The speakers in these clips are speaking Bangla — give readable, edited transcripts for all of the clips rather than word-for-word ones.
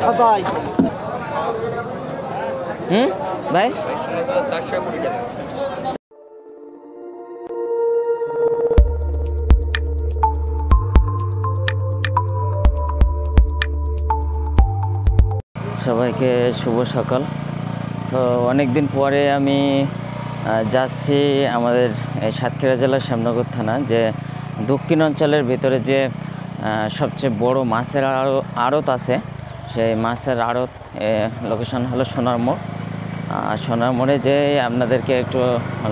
সাতাই ভাই সবাইকে শুভ সকাল। সো অনেক দিন পরে আমি যাচ্ছি আমাদের এই সাতক্ষীরা জেলার শ্যামনগর থানা যে দক্ষিণ অঞ্চলের ভিতরে যে সবচেয়ে বড় মাছের আড়ত আছে, সেই মাছের আড়ত লোকেশন হলো সোনার মোড়। সোনার মোড়ে যে আপনাদেরকে একটু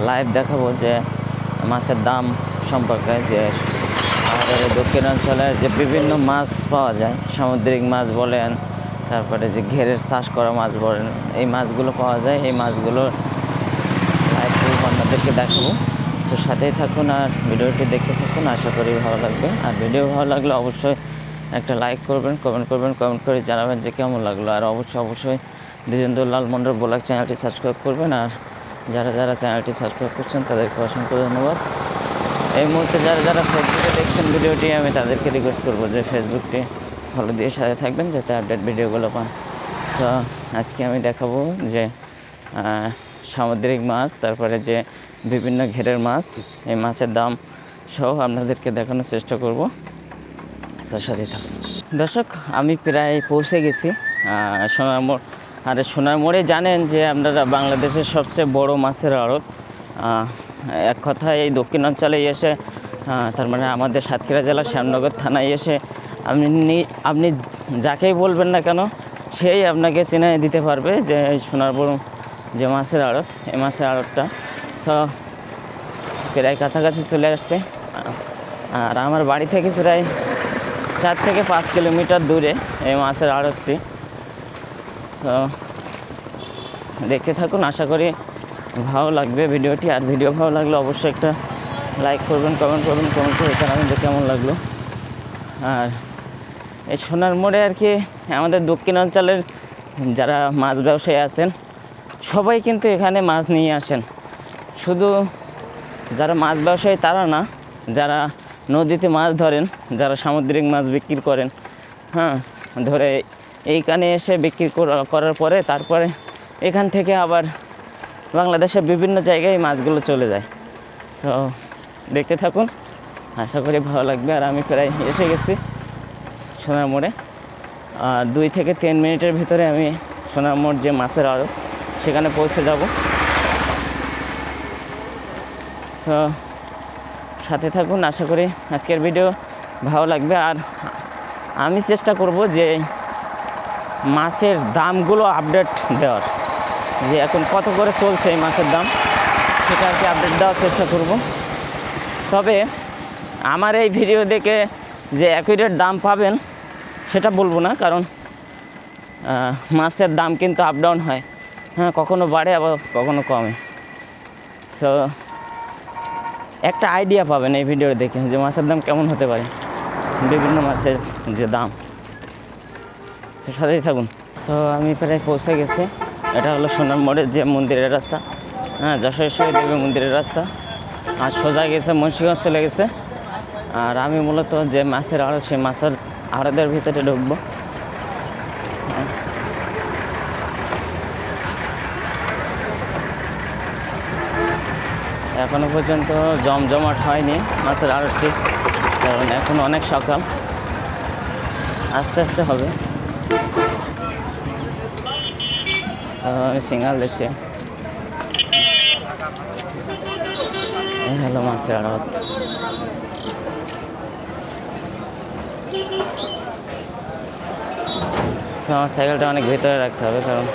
লাইভ দেখাবো যে মাছের দাম সম্পর্কে, যে আমাদের দক্ষিণ অঞ্চলের যে বিভিন্ন মাছ পাওয়া যায়, সামুদ্রিক মাছ বলেন, তারপরে যে ঘেরের চাষ করা মাছ বলেন, এই মাছগুলো পাওয়া যায়। এই মাছগুলো লাইভ আপনাদেরকে দেখাবো। তো সাথেই থাকুন আর ভিডিওটি দেখতে থাকুন, আশা করি ভালো লাগবে। আর ভিডিও ভালো লাগলে অবশ্যই একটা লাইক করবেন, কমেন্ট করবেন, কমেন্ট করে জানাবেন যে কেমন লাগলো। আর অবশ্যই দ্বিজেন্দ্রলাল মন্ডল ব্লগ চ্যানেলটি সাবস্ক্রাইব করবেন। আর যারা চ্যানেলটি সাবস্ক্রাইব করছেন তাদেরকে অসংখ্য ধন্যবাদ। এই মুহূর্তে যারা ফেসবুকে দেখছেন ভিডিওটি, আমি তাদেরকে রিকোয়েস্ট করবো যে ফেসবুকটি ফলো দিয়ে সাথে থাকবেন যাতে আপডেট ভিডিওগুলো পান। তো আজকে আমি দেখাবো যে সামুদ্রিক মাছ, তারপরে যে বিভিন্ন ঘেরের মাছ, এই মাছের দাম সহ আপনাদেরকে দেখানোর চেষ্টা করব। সাথে থাকুন। দর্শক, আমি প্রায় পৌঁছে গেছি সোনার মোড়। আর সোনার মোড়ে জানেন যে আপনারা বাংলাদেশের সবচেয়ে বড় মাছের আড়ত। এক কথায় এই দক্ষিণ অঞ্চলে এসে, তার মানে আমাদের সাতক্ষীরা জেলার শ্যামনগর থানায় এসে আপনি যাকেই বলবেন না কেন, সেই আপনাকে চিনে দিতে পারবে যে সোনার মোড় যে মাছের আড়ত, এই মাছের আড়তটা প্রায় কাছাকাছি চলে আসছে। আর আমার বাড়ি থেকে প্রায় 4 থেকে 5 কিলোমিটার দূরে এই মাছের আড়তটি। তো দেখতে থাকুন, আশা করি ভালো লাগবে ভিডিওটি। আর ভিডিও ভালো লাগলে অবশ্যই একটা লাইক করবেন, কমেন্ট করে জানাবেন যে কেমন লাগলো। আর এই সোনার মোড়ে আর কি আমাদের দক্ষিণ অঞ্চলের যারা মাছ ব্যবসায়ী আছেন সবাই কিন্তু এখানে মাছ নিয়ে আসেন। শুধু যারা মাছ ব্যবসায়ী তারা না, যারা নদীতে মাছ ধরেন, যারা সামুদ্রিক মাছ বিক্রি করেন, ধরে এইখানে এসে বিক্রি করার পরে তারপরে এখান থেকে আবার বাংলাদেশের বিভিন্ন জায়গায় মাছগুলো চলে যায়। সো দেখতে থাকুন, আশা করি ভালো লাগবে। আর আমি প্রায় এসে গেছি সোনার মোড়ে। আর 2 থেকে 3 মিনিটের ভিতরে আমি সোনার মোড় যে মাছের আড়ত সেখানে পৌঁছে যাব। সো সাথে থাকুন, আশা করি আজকের ভিডিও ভালো লাগবে। আর আমি চেষ্টা করব যে মাছের দামগুলো আপডেট দেওয়ার, যে এখন কত করে চলছে এই মাছের দাম, সেটা আর কি আপডেট দেওয়ার চেষ্টা করব। তবে আমার এই ভিডিও দেখে যে অ্যাকুরেট দাম পাবেন সেটা বলবো না, কারণ মাছের দাম কিন্তু আপ ডাউন হয়, কখনো বাড়ে আবার কখনো কমে। সো একটা আইডিয়া পাবেন এই ভিডিও দেখে যে মাছের দাম কেমন হতে পারে, বিভিন্ন মাছের যে দাম। সো সাথেই থাকুন। সো আমি প্রায় পৌঁছে গেছি। এটা হলো সোনার মোড়ের যে মন্দিরের রাস্তা, যশোরেশ্বরী দেবী মন্দিরের রাস্তা। আর সোজা গেছে মুন্সিগঞ্জ চলে গেছে। আর আমি মূলত যে মাছের আড়ত, সেই মাছের আড়তের ভিতরে ঢুকবো। এখনো পর্যন্ত জমজমাট হয়নি মাছের আড়তটি, কারণ এখন অনেক সকাল, আস্তে আস্তে হবে। আমি সিঙ্গাল দিচ্ছি। এই হলো মাছের আড়ত। আমার সাইকেলটা অনেক ভিতরে রাখতে হবে, কারণ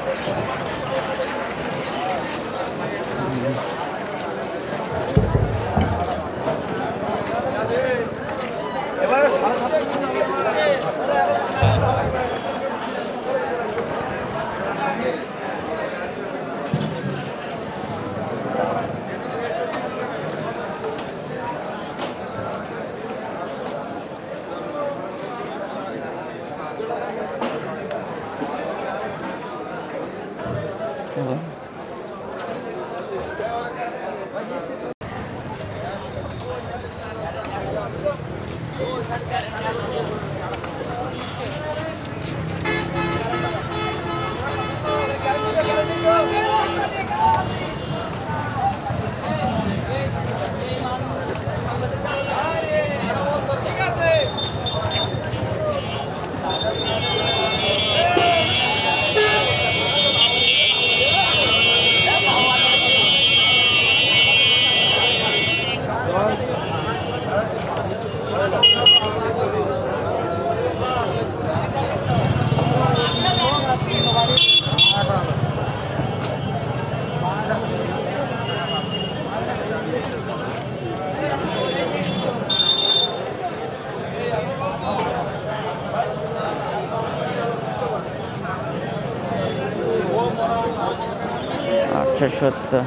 870।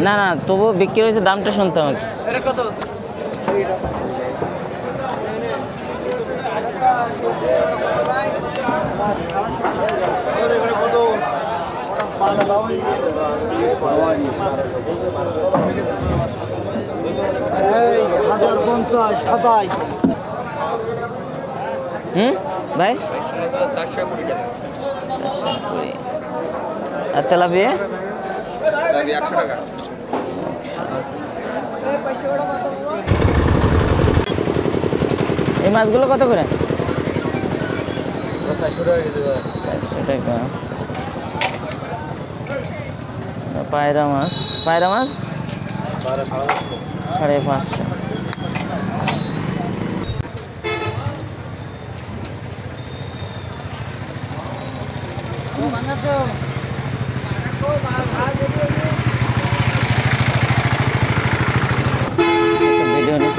না না, তবুও বিক্রি হয়েছে, দামটা শুনতাম আর কি। ভাই 420 টাকা। আর তেলাপিয়া 100 টাকা। এই মাছগুলো কত করে? 400 টাকা কেজি। 400 টাকা। পায়রা মাছ, পায়রা মাছ 550। ভিডিও নেই।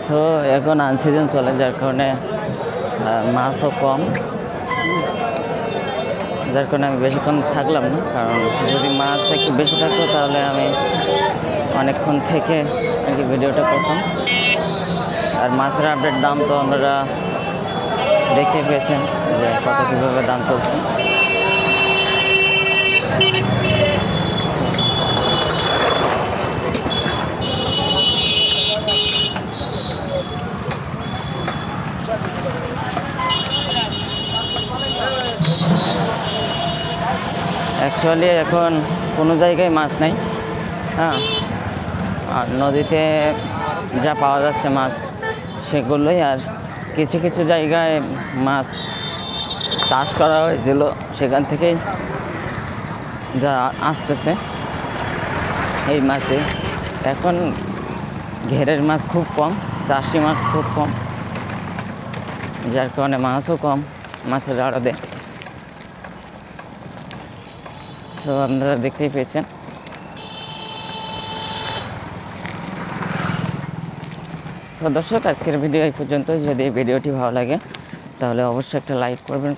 সো এখন আনসিজন চলে, যার কারণে মাছও কম, যার কারণে আমি বেশিক্ষণ থাকলাম না। কারণ যদি মাছ একটু বেশি থাকতো তাহলে আমি অনেকক্ষণ থেকে আর কি ভিডিওটা করতাম। আর মাছের আপডেট দাম তো আপনারা দেখতে পেয়েছেন যে কত কীভাবে দাম চলছে। অ্যাকচুয়ালি এখন কোনো জায়গায় মাছ নাই, হ্যাঁ। আর নদীতে যা পাওয়া যাচ্ছে মাছ সেগুলোই, আর কিছু কিছু জায়গায় মাছ চাষ করা হয়েছিল সেখান থেকেই যা আসতেছে এই মাছে। এখন ঘেরের মাছ খুব কম, চাষি মাছ খুব কম, যার কারণে মাছও কম মাছের আড়তে। তো আপনারা দেখতেই পেয়েছেন। তো দর্শক, আজকের ভিডিও এই পর্যন্ত। যদি এই ভিডিওটি ভালো লাগে তাহলে অবশ্যই একটা লাইক করবেন,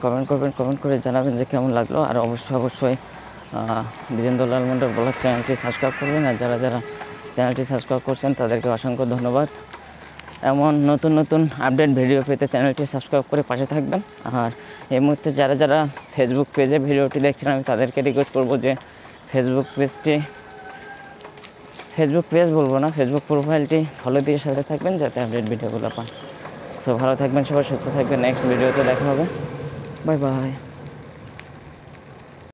কমেন্ট করে জানাবেন যে কেমন লাগলো। আর অবশ্যই দ্বিজেন্দ্রলাল মণ্ডল ব্লগ চ্যানেলটি সাবস্ক্রাইব করবেন। আর যারা চ্যানেলটি সাবস্ক্রাইব করছেন তাদেরকে অসংখ্য ধন্যবাদ। এমন নতুন আপডেট ভিডিও পেতে চ্যানেলটি সাবস্ক্রাইব করে পাশে থাকবেন। আর এই মুহূর্তে যারা ফেসবুক পেজে ভিডিওটি দেখছেন, আমি তাদেরকে রিকোয়েস্ট করবো যে ফেসবুক পেজ বলবো না, ফেসবুক প্রোফাইলটি ফলো দিয়ে সাথে থাকবেন যাতে আপডেট ভিডিওগুলো পান। সো ভালো থাকবেন সবাই, সুস্থ থাকবেন। নেক্সট ভিডিওতে দেখা হবে। Bye bye.